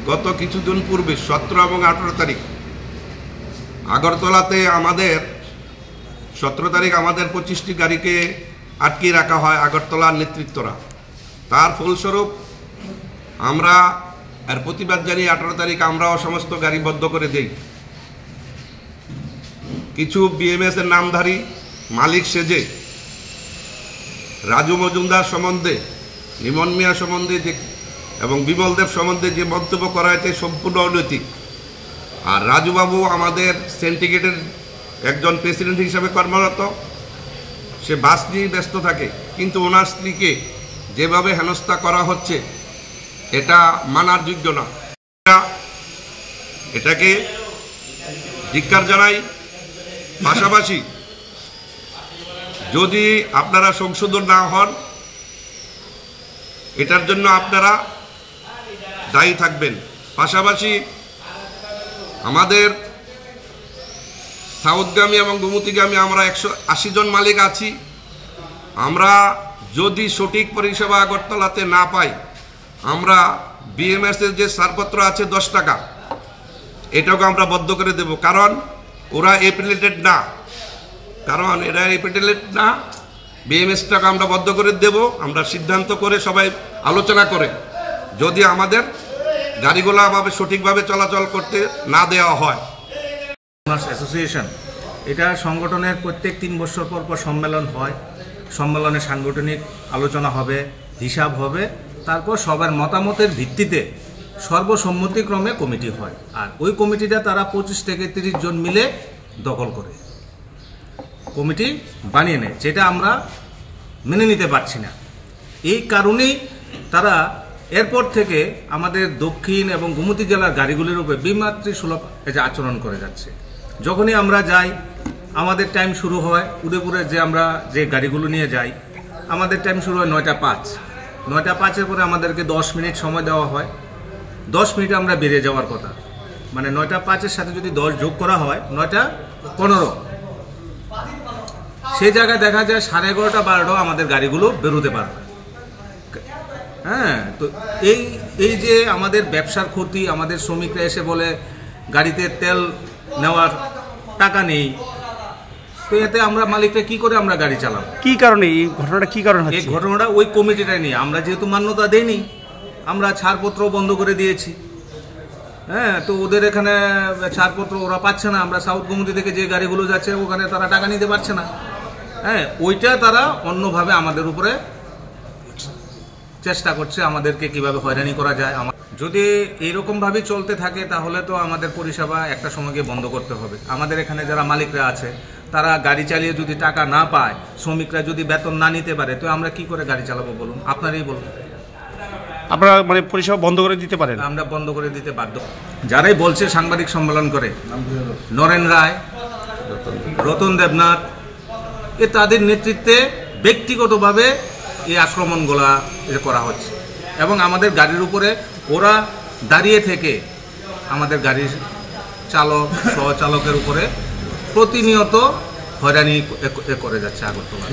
গত কিছুদিন পূর্বে 17 এবং 18 তারিখ আগরতলাতে আমাদের 17 তারিখ আমাদের 25টি গাড়িকে আটকে রাখা হয় আগরতলার নেতৃত্বরা। তার ফলস্বরূপ আমরা এর প্রতিবাদ জানিয়ে 18 তারিখ আমরাও সমস্ত গাড়ি বন্ধ করে দেই। কিছু বিএমএস এর নামধারী মালিক সেজে রাজু মজুমদার সম্বন্ধে, লিমন মিয়া সম্বন্ধে এবং বিমল দেব সম্বন্ধে যে মন্তব্য করা হয়েছে সম্পূর্ণ অনৈতিক। আর রাজুবাবু আমাদের সিন্ডিকেটের একজন প্রেসিডেন্ট হিসাবে কর্মরত, সে বাস নিয়ে ব্যস্ত থাকে, কিন্তু ওনার স্ত্রীকে যেভাবে হেনস্থা করা হচ্ছে এটা মানার যোগ্য না। এটাকে ধিক্কার জানাই। পাশাপাশি যদি আপনারা সংশোধন না হন, এটার জন্য আপনারা দায়ী থাকবেন। পাশাপাশি আমাদের সাউথগামী এবং গোমতীগামী আমরা 180 জন মালিক আছি। আমরা যদি সঠিক পরিষেবা আগরতলাতে না পাই, আমরা বিএমএস এর যে ছাড়পত্র আছে 10 টাকা, এটাকে আমরা বন্ধ করে দেব। কারণ ওরা এপিলেটেড না, বিএমএসটাকে আমরা বন্ধ করে দেব। আমরা সিদ্ধান্ত করে সবাই আলোচনা করে যদি আমাদের গাড়িগুলো ভাবে সঠিকভাবে চলাচল করতে না দেওয়া হয়। অ্যাসোসিয়েশন এটা সংগঠনের প্রত্যেক 3 বছর পর পর সম্মেলন হয়। সম্মেলনে সাংগঠনিক আলোচনা হবে, হিসাব হবে, তারপর সবার মতামতের ভিত্তিতে সর্বসম্মতিক্রমে কমিটি হয়। আর ওই কমিটিটা তারা 25 থেকে 30 জন মিলে দখল করে কমিটি বানিয়ে নেয়, যেটা আমরা মেনে নিতে পারছি না। এই কারণেই তারা এরপর থেকে আমাদের দক্ষিণ এবং গোমতী জেলার গাড়িগুলির উপরে বিমাতৃসুলভ আচরণ করে যাচ্ছে। যখনই আমরা যাই, আমাদের টাইম শুরু হয় উদয়পুরের আমরা যে গাড়িগুলো নিয়ে যাই, আমাদের টাইম শুরু হয় 9টা 5। 9টা 5-এর পরে আমাদেরকে 10 মিনিট সময় দেওয়া হয়। 10 মিনিটে আমরা বেরিয়ে যাওয়ার কথা, মানে 9টা 5-এর সাথে যদি 10 যোগ করা হয় 9টা 15। সেই জায়গায় দেখা যায় 11:30 12টাও আমাদের গাড়িগুলো বেরোতে পারবে। হ্যাঁ, তো এই যে আমাদের ব্যবসার ক্ষতি, আমাদের শ্রমিকরা এসে বলে গাড়িতে তেল নেওয়ার টাকা নেই, তো এতে আমরা মালিকরা কি করে আমরা গাড়ি চালাবো? কি কারণে এই ঘটনাটা, কি কারণ হচ্ছে? এই ঘটনাটা ওই কমিটিটা নিয়ে। আমরা যেহেতু মান্যতা দেইনি, আমরা ছাড়পত্র বন্ধ করে দিয়েছি। হ্যাঁ, তো ওদের এখানে ছাড়পত্র ওরা পাচ্ছে না। আমরা সাউথ গোমতী থেকে যে গাড়িগুলো যাচ্ছে ওখানে তারা টাকা নিতে পারছে না। হ্যাঁ, ওইটা তারা অন্যভাবে আমাদের উপরে চেষ্টা করছে, আমাদেরকে কিভাবে হয়রানি করা যায়। যদি এইরকমভাবে চলতে থাকে তাহলে তো আমাদের পরিষেবা একটা সময় গিয়ে বন্ধ করতে হবে। আমাদের এখানে যারা মালিকরা আছে তারা গাড়ি চালিয়ে যদি টাকা না পায়, শ্রমিকরা যদি বেতন না নিতে পারে, তো আমরা কি করে গাড়ি চালাবো বলুন? আপনারাই বলুন। আপনারা মানে পরিষেবা বন্ধ করে দিতে পারেন? আমরা বন্ধ করে দিতে বাধ্য। যারাই বলছে সাংবাদিক সম্মেলন করে, নরেন রায়, রতন দেবনাথ, তাদের নেতৃত্বে ব্যক্তিগতভাবে এই আক্রমণগুলা করা হচ্ছে এবং আমাদের গাড়ির উপরে ওরা দাঁড়িয়ে থেকে আমাদের গাড়ির চালক সহচালকের উপরে প্রতিনিয়ত হয়রানি করে যাচ্ছে আগরতলা।